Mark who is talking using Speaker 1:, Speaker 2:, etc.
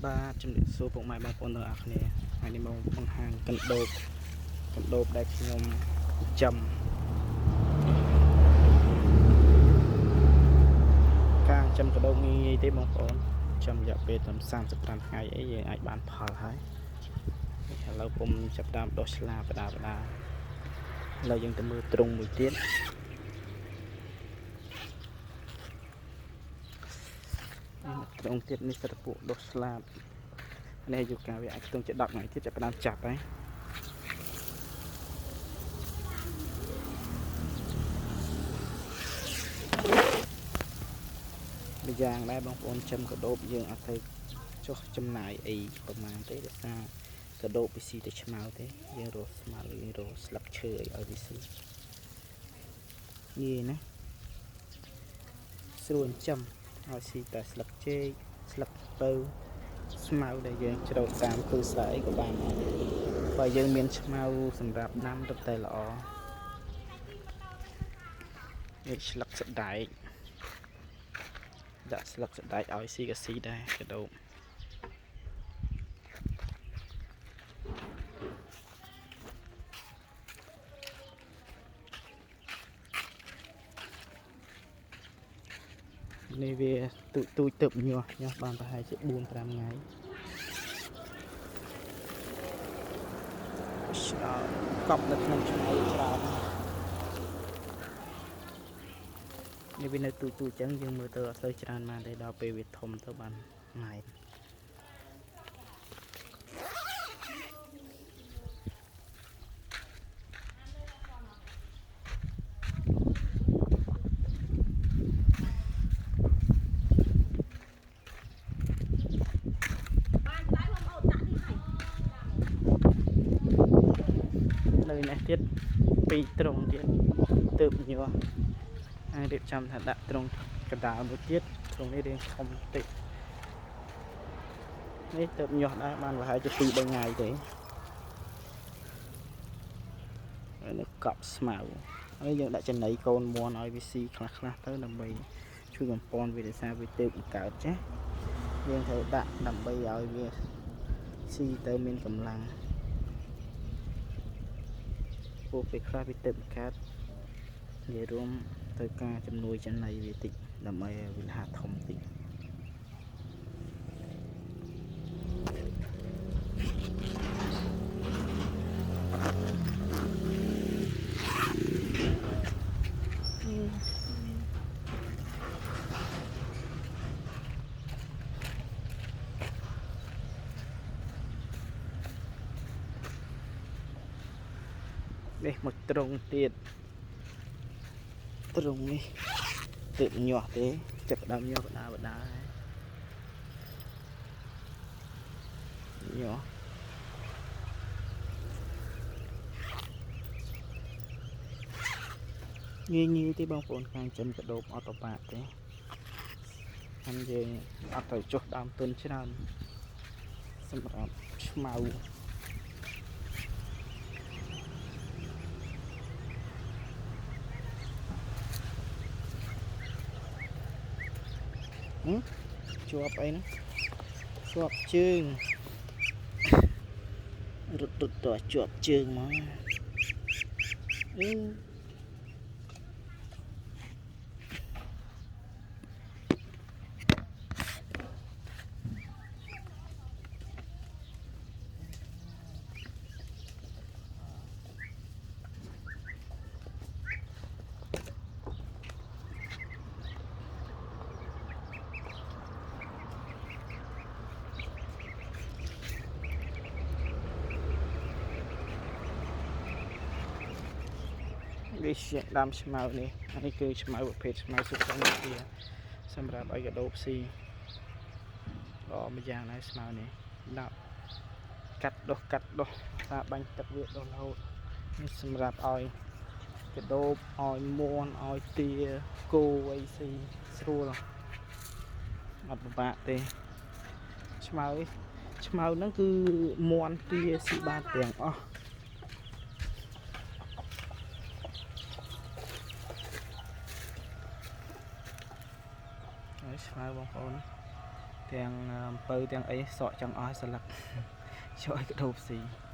Speaker 1: បាទជំរាបសួរពុកម៉ែបងប្អូនទាំងអស់គ្នាថ្ងៃនេះមកបង្ហាញកណ្ដូបដែលខ្ញុំចំការចំកណ្ដូបងាយទេបងប្អូនចំរយៈពេលត្រឹម35ថ្ងៃអីយើងអាចបានផលហើយឥឡូវពុំចាប់តាមដុសស្លាបដាឥឡូវយើងទៅមើលទ្រុងមួយទៀតទ្រុងទៀតនេះសិតពួកដុសស្លាបនេះយូរកាលវាអាចខ្ទង់ជា10ថ្ងៃទៀតចាប់ផ្ដើមចាប់ហើយម្យ៉ាងដែរបងប្អូនចំកដោបយើងអត់ទៅចុះចំណាយអីប្រហែលទេដោយសារកដោបវាស៊ីតែឆ្មៅទេយើងរកស្មៅយើងរកស្លឹកឈើឲ្យវាស៊ីងាយណាស្រួលចំឲ្យស៊ីតែស្លឹកចេកស្លឹកទៅស្មៅដែលយើងច្រូតតាមទូស្អីក៏បានដែរបើយើងមានឆ្មៅសម្រាប់ដាំទៅតែល្អនេះស្លឹកសដែកដាក់ស្លឹកសដែកឲ្យស៊ីក៏ស៊ីដែរកដោបនេះវាទូចទៅញាស់បានប្រហែលជា 4-5 ថ្ងៃកប់នៅក្នុងឆ្មៅច្រើននេះវានៅទូអញ្ចឹងយើងមើលទៅអត់ទៅច្រើនបានទេដល់ពេលវាធំទៅបានម៉ែននៅនេះទៀត2ទ្រុងទៀតទើបញ័រហើយរៀបចំថាដាក់ទ្រុងកណ្ដាលមួយទៀតទ្រុងនេះរៀងធំបន្តិចនេះទើបញាស់ដែរបានប្រហែលជា 2-3 ថ្ងៃទេហើយនៅកប់ស្មៅហើយយើងដាក់ចំណីកូនមាន់ឲ្យវាស៊ីខ្លះទៅដើម្បីជួយបំពន់វាដោយសារវាទើបបង្កើតចាយើងត្រូវដាក់ដើម្បីឲ្យវាស៊ីទៅមានកម្លាំងពួកពេលខ្លះវាទើបបង្កើតនិយាយរួមទៅការជំនួយចំណីវាតិចដើម្បីឲ្យវាលះធំតិចនេះមួយទ្រុងទៀតទ្រុងនេះទើបញាស់ទេចាប់ដើមញាស់បដាញាស់ងាយទេបងប្អូនខាងចិនកដោបអត់ប្របាក់ទេហើយយើងអត់ត្រូវចុះដើមទុនច្រើនសម្រាប់ឆ្មៅជាប់អីណាជាប់ជើងរត់តជាប់ជើងមកវាជាដើមឆ្មៅនេះគឺឆ្មៅប្រភេទឆ្មៅសុខភាពសម្រាប់ឲ្យកដោបស៊ីល្អម្យ៉ាងដែរស្មៅនេះដាក់កាត់ដុសថាបាញ់ទឹកវាដុសរហូតនេះសម្រាប់ឲ្យកដោបឲ្យមួនឲ្យទាគោអីស៊ីស្រួលអត់ពិបាកទេឆ្មៅហ្នឹងគឺមួនទាស៊ីបានទាំងអស់ឆ្មៅបងប្អូន ទាំងអំពៅទាំងអីសក់ចង់អស់ស្លឹក ជួយកដោបស៊ី